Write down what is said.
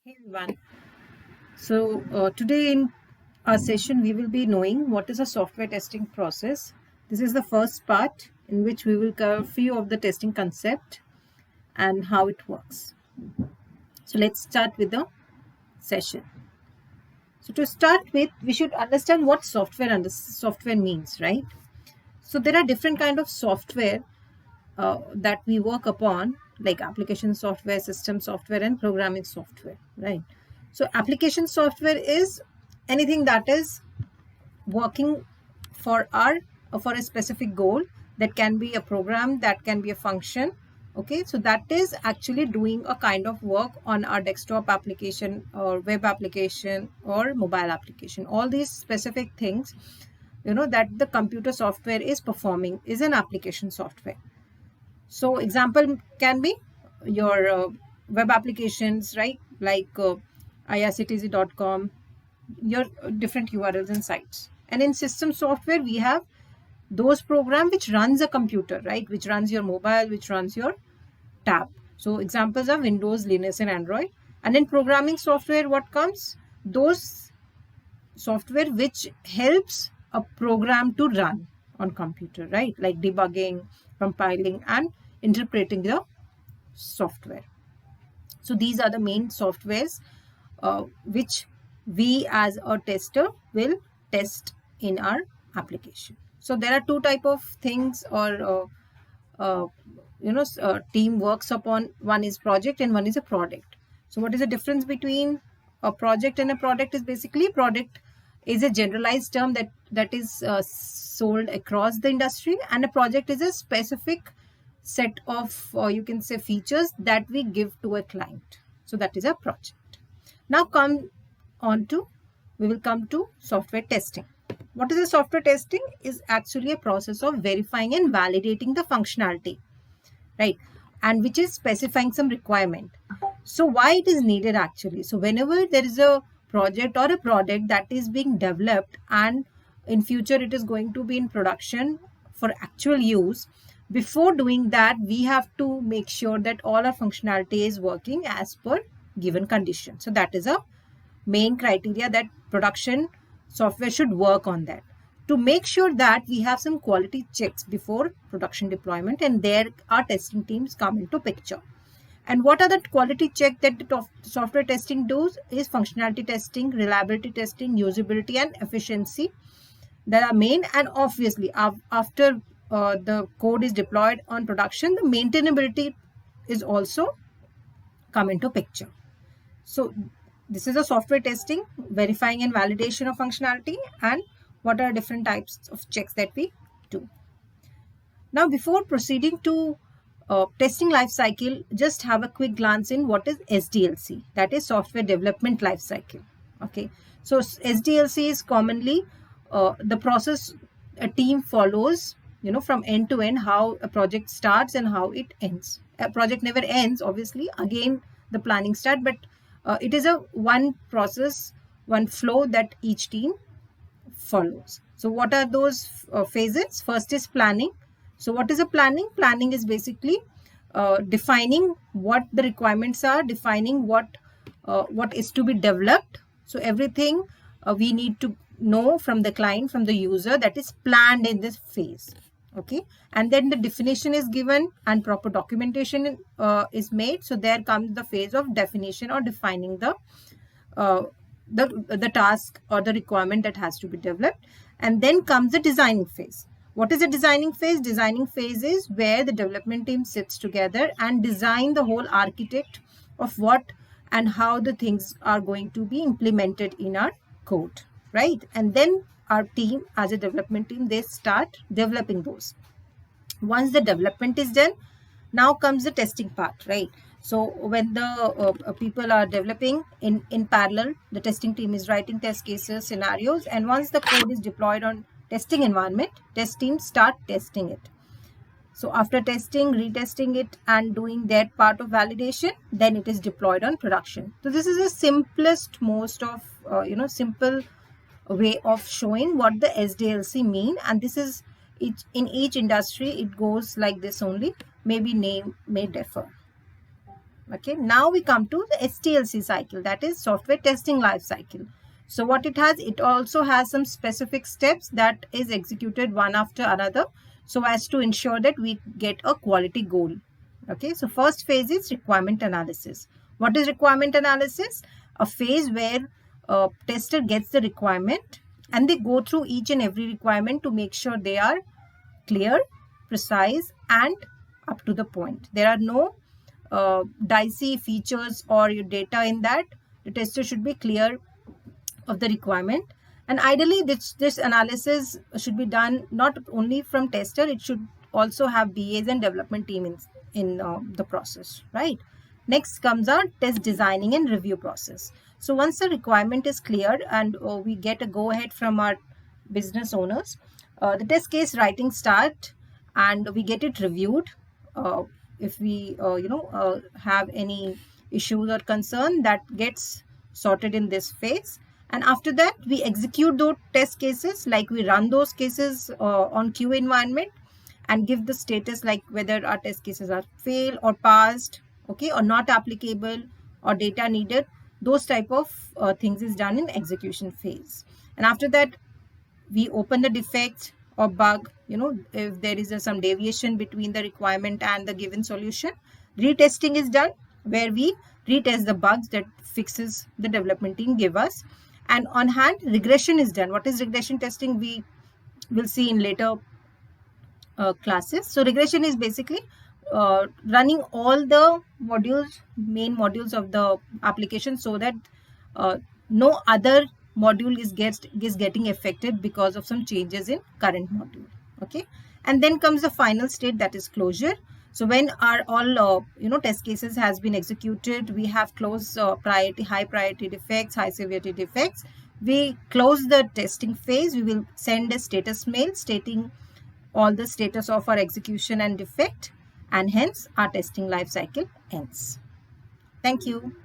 Hey everyone. Today in our session, we will be knowing what is a software testing process. This is the first part in which we will cover a few of the testing concept and how it works. So let's start with the session. So to start with, we should understand what software means, right? So there are different kind of software that we work upon, like application software, system software, and programming software, right? So application software is anything that is working for for a specific goal. That can be a program, that can be a function. Okay, so that is actually doing a kind of work on our desktop application or web application or mobile application. All these specific things, that the computer software is performing is an application software. So example can be your web applications, right? Like irctc.com, your different URLs and sites. And in system software, we have those program which runs a computer, right? Which runs your mobile, which runs your tab. So examples are Windows, Linux, and Android. And in programming software, what comes? Those software which helps a program to run on computer, right? Like debugging, compiling, and interpreting the software. So these are the main softwares which we as a tester will test in our application. So there are two type of things or team works upon. One is project and one is a product. So what is the difference between a project and a product? Is basically product is a generalized term that is sold across the industry, and a project is a specific set of you can say features that we give to a client. So that is a project. Now we will come to software testing. What is a software testing? Is actually a process of verifying and validating the functionality, right? And which is specifying some requirement. So why it is needed actually? So whenever there is a project or a product that is being developed and in future it is going to be in production for actual use, before doing that, we have to make sure that all our functionality is working as per given condition. So that is a main criteria that production software should work on that. To make sure that we have some quality checks before production deployment, and there our testing teams come into picture. And what are the quality check that the software testing does is functionality testing, reliability testing, usability, and efficiency. That are main. And obviously after the code is deployed on production, the maintainability is also come into picture. So this is a software testing, verifying and validation of functionality, and what are different types of checks that we do. Now, before proceeding to testing life cycle, just have a quick glance in what is SDLC, that is software development life cycle. Okay, so SDLC is commonly the process a team follows, from end to end, how a project starts and how it ends. A project never ends, obviously, again the planning start, but it is a one process, one flow that each team follows. So what are those phases? First is planning. So what is a planning? Planning is basically defining what the requirements are, defining what is to be developed. So everything we need to know from the client, from the user, that is planned in this phase. Okay, and then the definition is given and proper documentation is made. So there comes the phase of definition or defining the task or the requirement that has to be developed. And then comes the designing phase. What is the designing phase? Designing phase is where the development team sits together and design the whole architect of what and how the things are going to be implemented in our code, right? And then our team, as a development team, they start developing those. Once the development is done, now comes the testing part, right? So when the people are developing in parallel, the testing team is writing test cases, scenarios, and once the code is deployed on testing environment, test teams start testing it. So after testing, retesting it, and doing their part of validation, then it is deployed on production. So this is the simplest, most of simple way of showing what the SDLC mean. And this is in each industry it goes like this only. Maybe name may differ, Okay, now we come to the STLC cycle, that is software testing life cycle. So what it has, it also has some specific steps that is executed one after another so as to ensure that we get a quality goal. Okay, so first phase is requirement analysis. What is requirement analysis? A phase where a tester gets the requirement and they go through each and every requirement to make sure they are clear, precise, and up to the point. There are no dicey features or your data in that. The tester should be clear of the requirement, and ideally this analysis should be done not only from tester, it should also have BAs and development team in the process, right? Next comes our test designing and review process. So once the requirement is clear and we get a go ahead from our business owners, the test case writing start and we get it reviewed. If we have any issues or concern, that gets sorted in this phase, and after that we execute those test cases, like we run those cases on QA environment and give the status like whether our test cases are fail or passed, okay, or not applicable or data needed. Those type of things is done in execution phase. And after that we open the defect or bug, if there is some deviation between the requirement and the given solution. Retesting is done where we retest the bugs that fixes the development team give us. And on hand, regression is done. What is regression testing? We will see in later classes. So regression is basically running all the main modules of the application so that no other module is getting affected because of some changes in current module. Okay, and then comes the final state, that is closure. So when our all test cases has been executed, we have closed high priority defects, high severity defects. We close the testing phase. We will send a status mail stating all the status of our execution and defect, and hence our testing life cycle ends. Thank you.